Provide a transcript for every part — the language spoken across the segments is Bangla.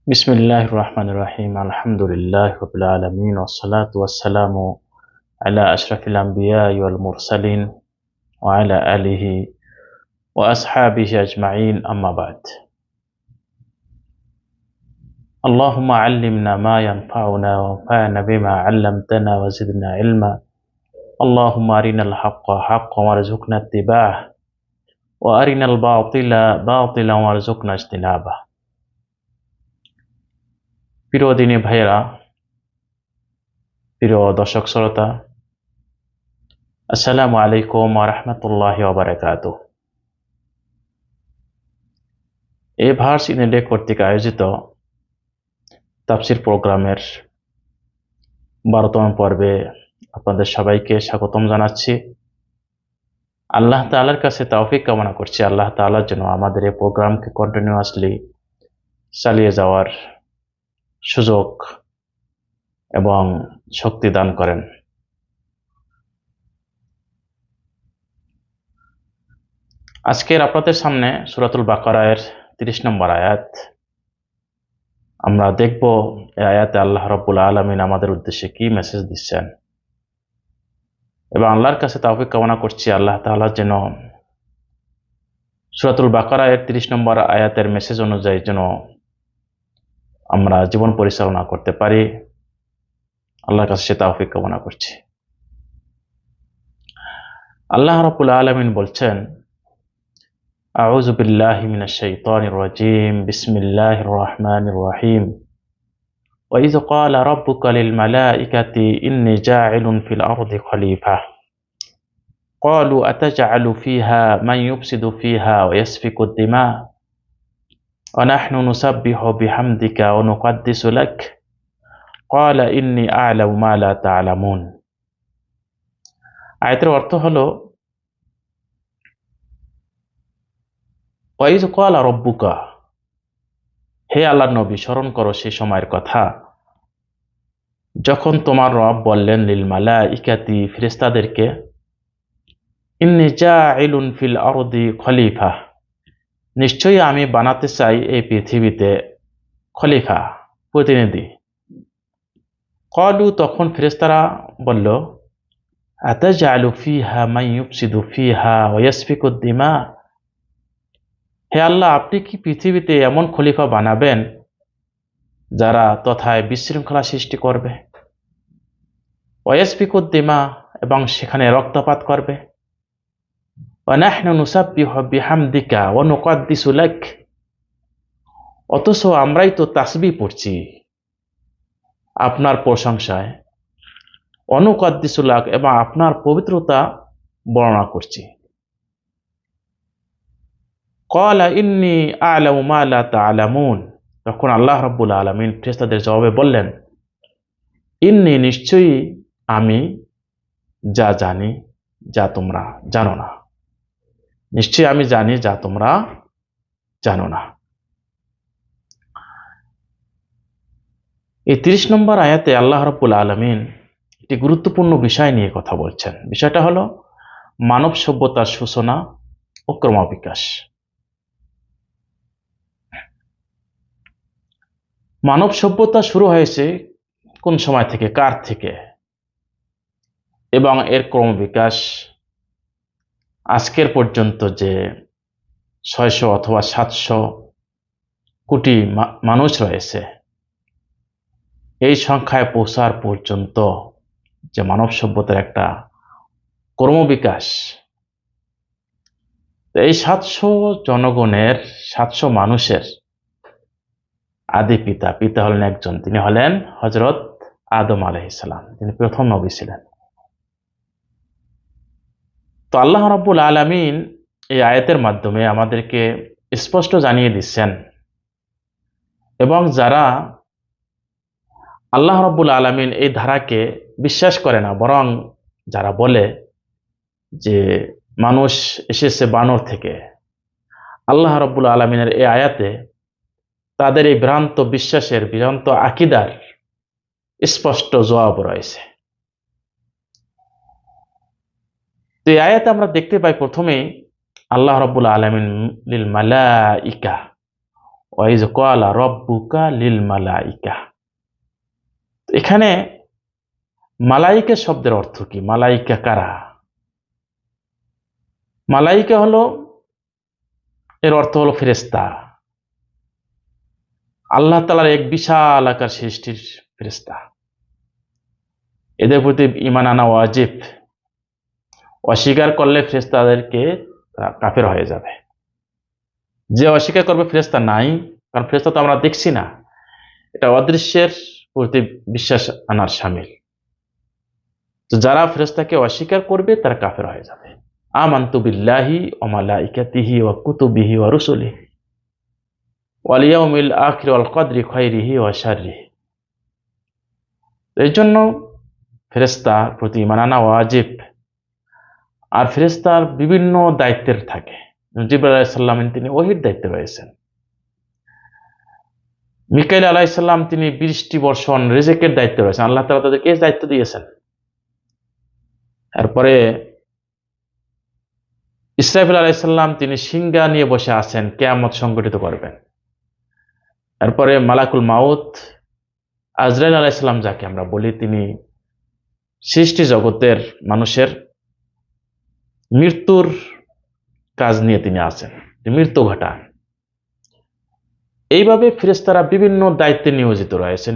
বিসমিল্লাহির রহমানির রহিম। আলহামদুলিল্লাহি রাব্বিল আলামিন ওয়াসসালাতু ওয়াসসালামু আলা আশরাফিল আমবিয়া ওয়াল মুরসালিন ওয়া আলা আলিহি ওয়া আসহাবিহি আজমাইন, আম্মা বাদ। আল্লাহুম্মা আল্লিমনা মা ইয়ানফাউনা ওয়ানফা'না বিমা 'আল্লামতানা ওয়া জিদনা ইলমা। আল্লাহুম্মা আরিনাল হাক্কা হাক্কান ওয়ারযুকনা ইত্তিবা'আহ ওয়া আরিনাল বাতিলা বাতিলান ওয়ারযুকনা ইজতিনাবাহ। প্রিয় দিনী ভাইয়েরা, প্রিয় দর্শক শ্রোতা, আসসালামু আলাইকুম ওয়া রাহমাতুল্লাহি ওয়া বারাকাতুহু। এভার্স ইনডে কর্তৃক আয়োজিত তাফসির প্রোগ্রামের 12তম পর্বে আপনাদের সবাইকে স্বাগতম জানাচ্ছি। আল্লাহ তাআলার কাছে তৌফিক কামনা করছি, আল্লাহ তাআলা যেন আমাদের এই প্রোগ্রামকে কন্টিনিউয়াসলি চালিয়ে যাওয়ার সুযোগ এবং শক্তি দান করেন। আজকের আপনাদের সামনে সূরাতুল বাকারার 30 নম্বর আয়াত আমরা দেখব। এই আয়াতে আল্লাহ রাব্বুল আলামিন আমাদের উদ্দেশ্যে কি মেসেজ দিচ্ছেন, এবং আল্লাহর কাছে তৌফিক কামনা করছি আল্লাহ তাআলা যেন সূরাতুল বাকারার 30 নম্বর আয়াতের মেসেজ অনুযায়ী যেন আমরা জীবন পরিচালনা করতে পারি। আল্লাহর কাছে সে তৌফিক কামনা করছি। আল্লাহ রাব্বুল আলামিন বলছেন, আউযু বিল্লাহি মিনাশ শাইতানির রাজীম, বিসমিল্লাহির রহমানির রহিম। ওয়া ইয ক্বালা রাব্বুকা লিল মালাইকাতি ইন্নী জাইলুন ফিল আরদি খলিফা ক্বালু আতাজআলু ফিহা মান ইউফসিদু ফিহা ওয়া ইয়াসফিকু দিমা ওয়া নাহনু নুসাব্বিহু বিহামদিকা ওয়া নুকদ্দিসু লাক ক্বালা ইন্নী আ'লামু মা লা তা'লামুন। আয়াতের অর্থ হলো, ওয়া ইয ক্বালা রাব্বুকা, হে আল্লাহর নবী স্মরণ করো সেই সময়ের কথা যখন তোমার রব বললেন লিল মালাইকাতি, ফেরেশতাদেরকে, ইন্নী জাইলুন ফিল আরদি খলিফা, নিশ্চয়ই আমি বানাতে চাই এই পৃথিবীতে খলিফা, প্রতিনিধি। ক্বালু, তখন ফেরেশতারা বলল, আতাজআলু ফিহা মান ইউফসিদু ফিহা ওয়া ইয়াসফিকু দিমা, হে আল্লাহ আপনি কি পৃথিবীতে এমন খলিফা বানাবেন যারা তথায় বিশৃঙ্খলা সৃষ্টি করবে, ওয়া ইয়াসফিকু দিমা, এবং সেখানে রক্তপাত করবে, ওয়া নাহনু নুসাব্বিহু বিহামদিকা ওয়া নুকদ্দিসু লাক, অথচ আমরাই তো তাসবিহ পড়ছি আপনার প্রশংসায়, ওয়া নুকদ্দিসু লাক, এবং আপনার পবিত্রতা বর্ণনা করছি। ক্বালা ইন্নী আ'লামু মা লা তা'লামুন, তখন আল্লাহ রাব্বুল আলামিন ফেরেশতাদের জবাবে বললেন, ইন্নী, নিশ্চয়ই আমি যা জানি যা তোমরা জানো না, নিশ্চয়ই আমি জানি যা তোমরা জানো না। এই 30 নম্বর আয়াতে আল্লাহ রাব্বুল আলামিন একটি গুরুত্বপূর্ণ বিষয় নিয়ে কথা বলছেন। বিষয়টা হলো মানব সভ্যতার সূচনা ও ক্রমবিকাশ। মানব সভ্যতা শুরু হয়েছে কোন সময় থেকে, কার থেকে, এবং এর ক্রমবিকাশ আজকের পর্যন্ত যে 600 অথবা 700 কোটি মানুষ রয়েছে, এই সংখ্যায় পৌঁছার পর্যন্ত যে মানব সভ্যতার একটা ক্রমবিকাশ, এই 700 জনগণের, 700 মানুষের আদি পিতা হলেন একজন, তিনি হলেন হযরত আদম আলাইহিস সালাম, তিনি প্রথম নবী ছিলেন। তো আল্লাহ রাব্বুল আলামিন এই আয়াতের মাধ্যমে আমাদেরকে স্পষ্ট জানিয়ে দিচ্ছেন, এবং যারা আল্লাহ রাব্বুল আলামিন এই ধারাকে বিশ্বাস করে না, বরং যারা বলে যে মানুষ এসেছে বানর থেকে, আল্লাহ রাব্বুল আলামিনের এই আয়াতে তাদের এই ভ্রান্ত বিশ্বাসের, ভ্রান্ত আকীদার স্পষ্ট জবাব রয়েছে। তো এই আয়াতে আমরা দেখতে পাই প্রথমেই আল্লাহ রাব্বুল আলামিন লিল মালাইকা, ওয়াইজ ক্বালা রাব্বুকা লিল মালাইকা। এখানে মালাইকা শব্দের অর্থ কি? মালাইকা কারা? মালাইকা হলো, এর অর্থ হলো ফেরেশতা। আল্লাহ তাআলার এক বিশাল আকার সৃষ্টির ফেরেশতা। এদের প্রতি ঈমান আনা ওয়াজিব। অস্বীকার করলে ফেরেশতাদেরকে কাফের হয়ে যাবে। যে অস্বীকার করবে ফেরেশতা নাই, কারণ ফেরেশতা তো আমরা দেখছি না, এটা অদৃশ্যের প্রতি বিশ্বাস আনার শামিল। তো যারা ফেরেশতাকে অস্বীকার করবে তারা কাফের হয়ে যাবে। আমানতু বিল্লাহি ওয়া মালাইকাতিহি ওয়া কুতুবিহি ওয়া রুসুলিহি ওয়াল ইয়াউমিল আখির ওয়াল কদরি খায়রিহি ওয়া শাররিহি। এর জন্য ফেরেশতার প্রতি ঈমান আনা ওয়াজিব। আর ফেরেশতার বিভিন্ন দায়িত্বের থাকে। জিবরাইল আলাইহিস সালাম তিনি ওহীর দায়িত্বে রয়েছেন। মিকাইল আলাইহিস সালাম তিনি বৃষ্টি বর্ষণ রিজিকের দায়িত্বে রয়েছেন। আল্লাহ তাআলা তাদেরকে এই দায়িত্ব দিয়েছেন। এরপরে ইসরাফিল আলাইহিস সালাম তিনি সিংহা নিয়ে বসে আছেন, কিয়ামত সংগঠিত করবেন। এরপরে মালাকুল মাউত আজরাইল আলাইহিস সালাম যাকে আমরা বলি, তিনি সৃষ্টি জগতের মানুষের মৃত্যুর কাজ নিয়ে তিনি আছেন, মৃত্যু ঘটান। এইভাবে ফেরেশতারা বিভিন্ন দায়িত্বে নিয়োজিত রয়েছেন।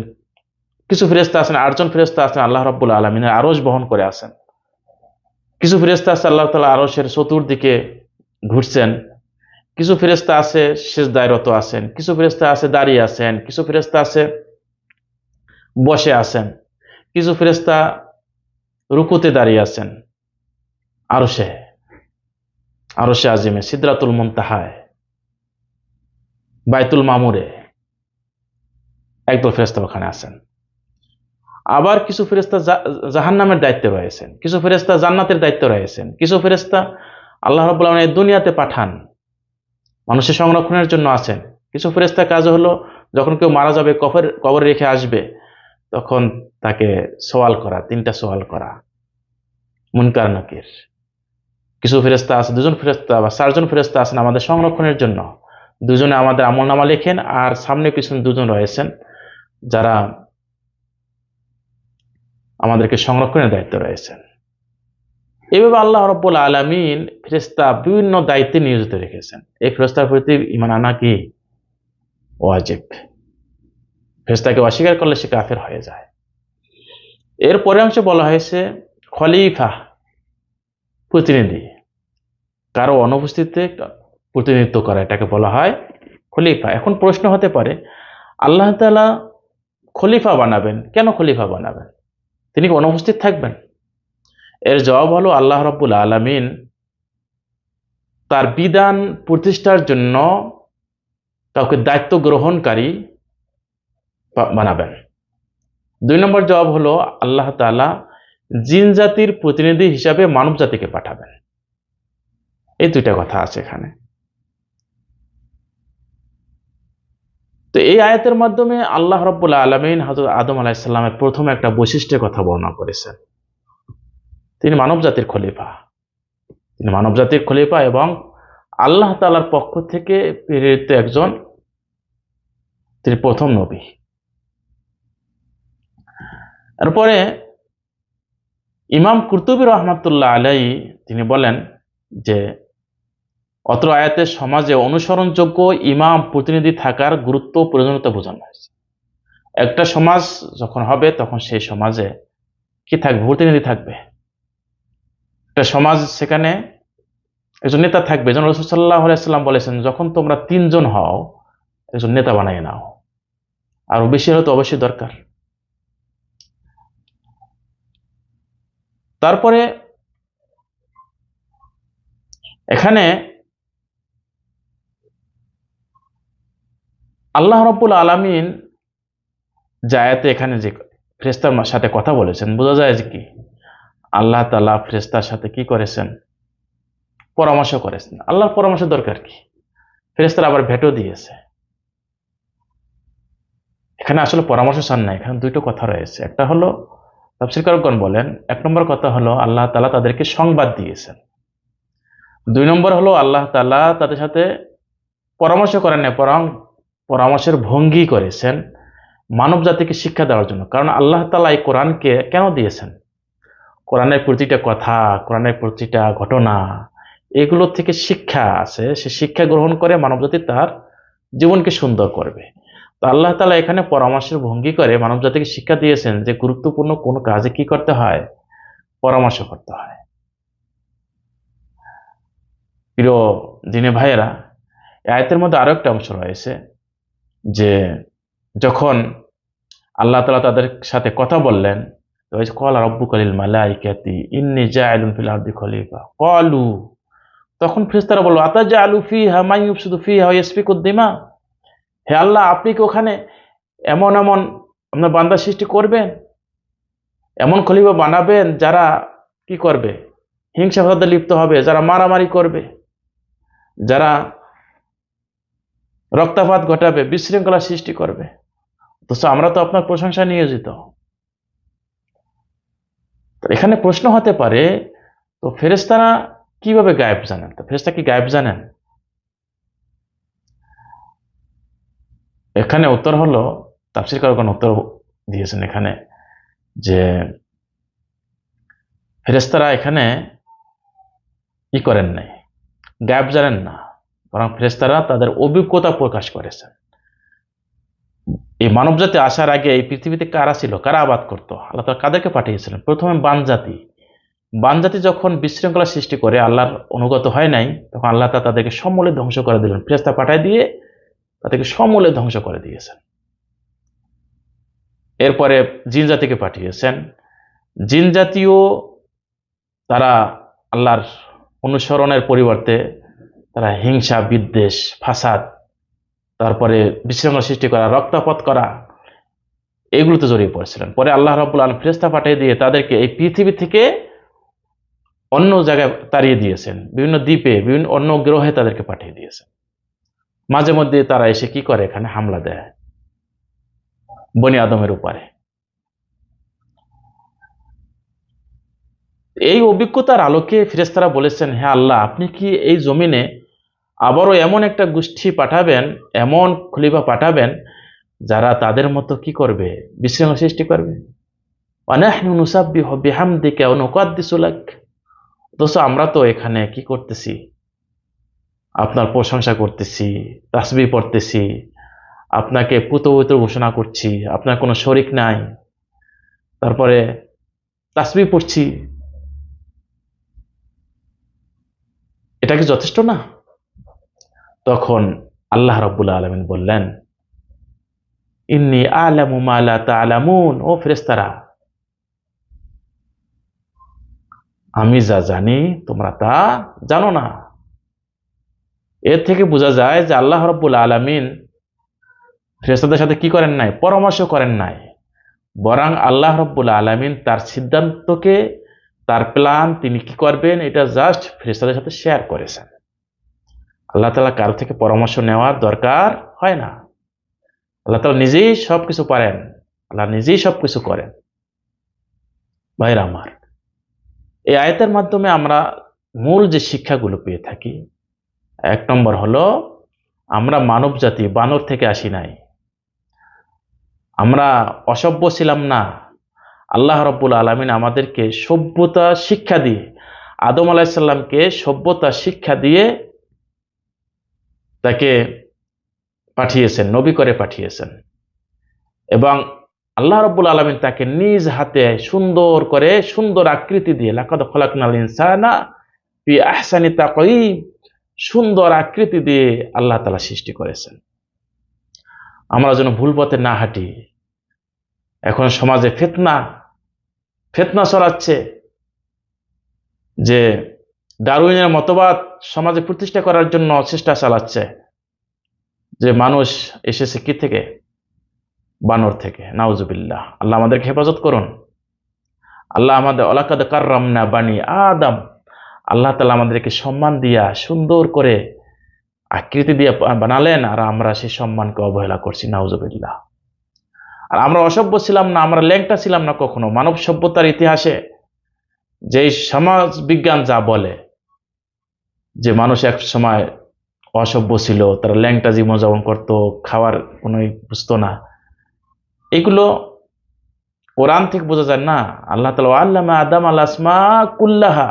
কিছু ফেরেশতা আছেন, 8 জন ফেরেশতা আছেন আল্লাহ রাব্বুল আলামিনের আরশ বহন করে আছেন। কিছু ফেরেশতা আছে আল্লাহ তাআলা আরশের চতুর্দিকে ঘুরছেন। কিছু ফেরেশতা আছে সিজদায় রত আছেন। কিছু ফেরেশতা আছে দাঁড়িয়ে আছেন। কিছু ফেরেশতা আছে বসে আছেন। কিছু ফেরেশতা রুকুতে দাঁড়িয়ে আছেন। আরশে আজিমে, সিদরাতুল মুনতাহায়, বাইতুল মামুরে একদল ফেরেশতা ওখানে আছেন। আবার কিছু ফেরেশতা জাহান্নামের দায়িত্বে রয়েছেন। কিছু ফেরেশতা জান্নাতের দায়িত্বে রয়েছেন। কিছু ফেরেশতা আল্লাহ রাব্বুল আলামিন দুনিয়াতে পাঠান, মানুষের সংরক্ষণের জন্য আছেন। কিছু ফেরেশতার কাজ হলো যখন কেউ মারা যাবে, কবরে রেখে আসবে, তখন তাকে সওয়াল করা, 3টা সওয়াল করা, মুনকার নাকির। কিছু ফেরেশতা আছে, 2 জন ফেরেশতা বা 4 জন ফেরেশতা আছেন আমাদের সংরক্ষণের জন্য। 2 জনে আমাদের আমলনামা লেখেন, আর সামনে পিছনে 2 জন রয়েছেন যারা আমাদেরকে সংরক্ষণের দায়িত্ব রয়েছেন। এভাবে আল্লাহ রাব্বুল আলামিন ফেরেশতা বিভিন্ন দায়িত্বে নিয়োজিত রেখেছেন। এই ফেরেশতার প্রতি ঈমান আনা কি? ওয়াজিব। ফেরেশতাকে অস্বীকার করলে সে কাফের হয়ে যায়। এর পরের অংশে বলা হয়েছে খলিফা, প্রতিনিধি। কারো অনুপস্থিতিতে প্রতিনিধিত্ব করা, এটাকে বলা হয় খলিফা। এখন প্রশ্ন হতে পারে, আল্লাহ তাআলা খলিফা বানাবেন, কেন খলিফা বানাবেন? তিনি কি অনুপস্থিত থাকবেন? এর জবাব হলো, আল্লাহ রাব্বুল আলামিন তার বিধান প্রতিষ্ঠার জন্য কাউকে দায়িত্ব গ্রহণকারী বানাবেন। 2 নম্বর জবাব হলো, আল্লাহ তাআলা জিন জাতির প্রতিনিধি হিসাবে মানব জাতিকে পাঠাবেন। এই 2টা কথা আছে এখানে। তো এই আয়াতের মাধ্যমে আল্লাহ রাব্বুল আলামিন হযরত আদম আলাইহিস সালামের প্রথম একটা বৈশিষ্ট্যের কথা বর্ণনা করেছেন। তিনি মানব জাতির খলিফা। তিনি মানব জাতির খলিফা এবং আল্লাহ তাআলার পক্ষ থেকে প্রেরিত একজন, তিনি প্রথম নবী। এরপরে ইমাম কুরতুবী রাহমাতুল্লাহ আলাইহি তিনি বলেন যে অত্র আয়াতে সমাজে অনুসরণযোগ্য ইমাম প্রতিনিধি থাকার গুরুত্ব ও প্রয়োজনীয়তা বোঝানো হয়েছে। একটা সমাজ যখন হবে তখন সেই সমাজে কি থাকবে? প্রতিনিধি থাকবে। একটা সমাজ, সেখানে একজন নেতা থাকবে। যেন রাসূল সাল্লাল্লাহু আলাইহি ওয়াসাল্লাম বলেছেন, যখন তোমরা 3 জন হও একজন নেতা বানিয়ে নাও। আরো বেশি হলে তো অবশ্যই দরকার। তারপরে এখানে আল্লাহ রাব্বুল আলামিন যে আয়াতে এখানে যে ফেরেশতার সাথে কথা বলেছেন, বোঝা যায় যে কি আল্লাহ তাআলা ফেরেশতার সাথে কি করেছেন? পরামর্শ করেছেন। আল্লাহর পরামর্শ দরকার কি? ফেরেশতারা আবার ভেটো দিয়েছে। এখানে আসলে পরামর্শ চান না, এখানে 2টো কথা রয়েছে। একটা হলো, তাফসীরকারগণ বলেন, 1 নম্বর কথা হলো আল্লাহ তাআলা তাদেরকে সংবাদ দিয়েছেন। 2 নম্বর হলো আল্লাহ তাআলা তাদের সাথে পরামর্শ করেন না, বরং পরামর্শের ভঙ্গি করেছেন মানব জাতিকে শিক্ষা দেওয়ার জন্য। কারণ আল্লাহ তাআলা এই কোরআনকে কেন দিয়েছেন? কোরআনের প্রতিটা কথা, কোরআনের প্রতিটা ঘটনা, এগুলো থেকে শিক্ষা আছে। সে শিক্ষা গ্রহণ করে মানবজাতি তার জীবনকে সুন্দর করবে। তো আল্লাহ তাআলা এখানে পরামর্শের ভঙ্গি করে মানবজাতিকে শিক্ষা দিয়েছেন যে গুরুত্বপূর্ণ কোন কাজে কি করতে হয়, পরামর্শ করতে হয়। প্রিয় দিনী ভাইয়েরা, এই আয়াতের মধ্যে আরো একটা অংশ রয়েছে যে যখন আল্লাহ তাআলা তাদের সাথে কথা বললেন, ক্বালা রাব্বুকা লিল মালাইকাতি ইন্নী জাইলুন ফিল আরদি খলিফা ক্বালু, তখন ফেরেশতারা বলল আতাজআলু ফিহা মান ইউফসিদু ফিহা ওয়া ইয়াসফিকুদ দিমা, হে আল্লাহ, আপনি কি ওখানে এমন এমন আপনার বান্দা সৃষ্টি করবেন, এমন খলিফা বানাবেন যারা কি করবে, হিংসা ফাসাদে লিপ্ত হবে, যারা মারামারি করবে, যারা রক্তপাত ঘটাবে, বিশৃঙ্খলা সৃষ্টি করবে। তো আমরা তো আপনার প্রশংসা নিয়োজিত। এখানে প্রশ্ন হতে পারে, তো ফেরেশতারা কিভাবে গায়েব জানেন? তো ফেরেশতা কি গায়েব জানেন? এখানে উত্তর হলো, তাফসীরকারগণ উত্তর দিয়েছেন এখানে যে ফেরেশতারা এখানে কি করেন নাই, গায়েব জানেন না, বরং ফেরেশতারা তাদের অভিজ্ঞতা প্রকাশ করেছেন। এই মানবজাতি আসার আগে এই পৃথিবীতে কারা ছিল, কারা আবাদ করতো, আল্লাহ তাআলা কাদেরকে পাঠিয়েছিলেন? প্রথমে বানজাতি যখন বিশৃঙ্খলা সৃষ্টি করে আল্লাহর অনুগত হয় নাই, তখন আল্লাহ তাআলা তাদেরকে সমূলে ধ্বংস করে দিলেন। ফেরেশতা পাঠায় দিয়ে তাদেরকে সমূলে ধ্বংস করে দিয়েছেন। এরপরে জিন জাতিকে পাঠিয়েছেন। জিন জাতীয় তারা আল্লাহর অনুসরণের পরিবর্তে তারা হিংসা, বিদ্বেষ, ফাসাদ, তারপরে বিশৃঙ্খলা সৃষ্টি করা, রক্তপাত করা, এগুলোতে জড়িয়ে পড়েছিলেন। পরে আল্লাহ রাব্বুল আলামিন ফেরেশতা পাঠিয়ে দিয়ে তাদেরকে এই পৃথিবী থেকে অন্য জায়গায় তাড়িয়ে দিয়েছেন, বিভিন্ন দ্বীপে, বিভিন্ন অন্য গ্রহে তাদেরকে পাঠিয়ে দিয়েছেন। মাঝে মধ্যে তারা এসে কি করে, এখানে হামলা দেয় বনি আদমের উপরে। এই অভিজ্ঞতার আলোকে ফেরেশতারা বলেছেন, হে আল্লাহ, আপনি কি এই জমিনে আবারও এমন একটা গোষ্ঠী পাঠাবেন, এমন খলিফা পাঠাবেন যারা তাদের মতো কি করবে, বিশৃঙ্খলা সৃষ্টি করবে। ওয়ানাহনু নুসাব্বিহু বিহামদিকা ওয়া নুকাদ্দিসু লাক, অথচ আমরা তো এখানে কি করতেছি, আপনার প্রশংসা করতেছি, তাসবিহ পড়তেছি, আপনাকে পুতপবিত্র ঘোষণা করছি, আপনার কোনো শরিক নাই, তারপরে তাসবিহ পড়ছি, এটা কি যথেষ্ট না? তখন আল্লাহ রাব্বুল আলামিন বললেন, ইন্নী আ'লামু মা লা তা'লামুন, ও ফেরেশতারা, আমি যা জানি তোমরা তা জানো না। এর থেকে বোঝা যায় যে আল্লাহ রাব্বুল আলামিন ফেরেশতাদের সাথে কি করেন নাই, পরামর্শ করেন নাই, বরং আল্লাহ রাব্বুল আলামিন তার সিদ্ধান্তকে, তার প্ল্যান, তিনি কি করবেন, এটা জাস্ট ফেরেশতাদের সাথে শেয়ার করেছেন। আল্লাহ তাআলা কারো থেকে পরামর্শ নেওয়ার দরকার হয় না। আল্লাহ তাআলা নিজেই সবকিছু পারেন, আল্লাহ নিজেই সবকিছু করেন। ভাইরা আমার, এই আয়াতের মাধ্যমে আমরা মূল যে শিক্ষাগুলো পেয়ে থাকি, এক নম্বর হলো, আমরা মানব জাতি বানর থেকে আসি নাই, আমরা অসভ্য ছিলাম না। আল্লাহ রাব্বুল আলামিন আমাদেরকে সভ্যতা শিক্ষা দিয়ে, আদম আলাইহিস সালামকে সভ্যতা শিক্ষা দিয়ে তাকে পাঠিয়েছেন, নবী করে পাঠিয়েছেন, এবং আল্লাহ রাব্বুল আলামিন তাকে নিজ হাতে সুন্দর করে, সুন্দর আকৃতি দিয়ে, লাকাদ খালাকনাল ইনসানা ফি আহসানি তাকওয়িম, সুন্দর আকৃতি দিয়ে আল্লাহ তাআলা সৃষ্টি করেছেন। আমরা যেন ভুল পথে না হাঁটি। এখন সমাজে ফিতনা ছড়াচ্ছে যে ডারউইনের মতবাদ সমাজে প্রতিষ্ঠা করার জন্য চেষ্টা চালাচ্ছে, যে মানুষ এসেছে কি থেকে, বানর থেকে। নাউজুবিল্লাহ, আল্লাহ আমাদেরকে হেফাজত করুন। আল্লাহ আমাদের ওয়ালাকাদ কাররামনা বানি আদম, আল্লাহ তাআলা আমাদেরকে সম্মান দিয়া, সুন্দর করে আকৃতি দিয়ে বানালেন, আর আমরা সেই সম্মানকে অবহেলা করছি। নাউজুবিল্লাহ। আর আমরা অসভ্য ছিলাম না, আমরা ল্যাংটা ছিলাম না কখনো। মানব সভ্যতার ইতিহাসে যে সমাজ বিজ্ঞান যা বলে যে মানুষ এক সময় অসভ্য ছিল, তারা ল্যাংটা জীবনযাপন করতো, খাওয়ার কোনো বুঝতো না। এগুলো কোরআন থেকে বোঝা যায় না। আল্লাহ তাআলা আল্লামা আদম আল আসমা কুল্লাহা,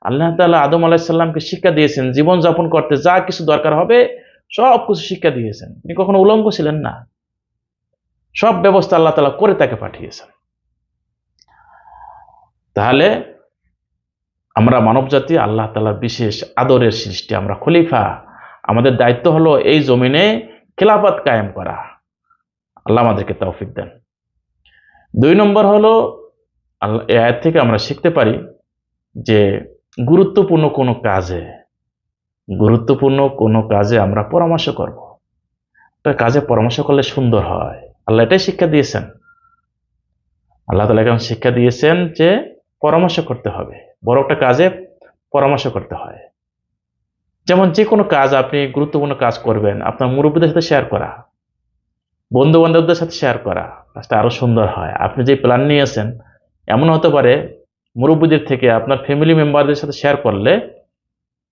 আল্লাহ তাআলা আদম আলাইহিসসালামকে শিক্ষা দিয়েছেন জীবন যাপন করতে যা কিছু দরকার হবে সব কিছু শিক্ষা দিয়েছেন। তিনি কখনো উলঙ্গ ছিলেন না, সব ব্যবস্থা আল্লাহ তাআলা করে তাকে পাঠিয়েছেন। তাহলে আমরা মানব জাতি আল্লাহ তাআলার বিশেষ আদরের সৃষ্টি, আমরা খলিফা। আমাদের দায়িত্ব হলো এই জমিনে খেলাফত কায়েম করা। আল্লাহ আমাদেরকে তৌফিক দেন। 2 নম্বর হলো, আল্লাহ এই আয়াত থেকে আমরা শিখতে পারি যে গুরুত্বপূর্ণ কোনো কাজে আমরা পরামর্শ করব। একটা কাজে পরামর্শ করলে সুন্দর হয়, আল্লাহ এটাই শিক্ষা দিয়েছেন। আল্লাহ তাআলা এখন শিক্ষা দিয়েছেন যে পরামর্শ করতে হবে, বড় একটা কাজে পরামর্শ করতে হয়। যেমন যে কোনো কাজ, আপনি গুরুত্বপূর্ণ কাজ করবেন, আপনার মুরব্বীদের সাথে শেয়ার করা, বন্ধু বান্ধবদের সাথে শেয়ার করা, কাজটা আরো সুন্দর হয়। আপনি যে প্ল্যান নিয়েছেন, এমন হতে পারে মুরব্বীদের থেকে আপনার ফ্যামিলি মেম্বারদের সাথে শেয়ার করলে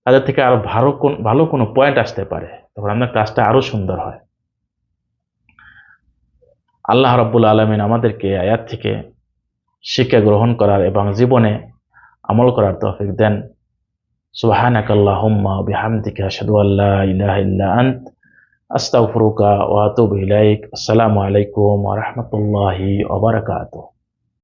তাদের থেকে আরো ভালো কোনো পয়েন্ট আসতে পারে, তখন আপনার কাজটা আরো সুন্দর হয়। আল্লাহ রাব্বুল আলামিন আমাদেরকে আয়াত থেকে শিক্ষা গ্রহণ করার এবং জীবনে আমল করার তৌফিক দেন। সুবহানাকাল্লাহুম্মা ওয়া বিহামদিকা আশহাদু আল্লা ইলাহা ইল্লা আন্ত আস্তাগফিরুকা ওয়া আতুবু ইলাইক। আসসালামু আলাইকুম ওয়া রাহমাতুল্লাহি ওয়া বারাকাতুহু।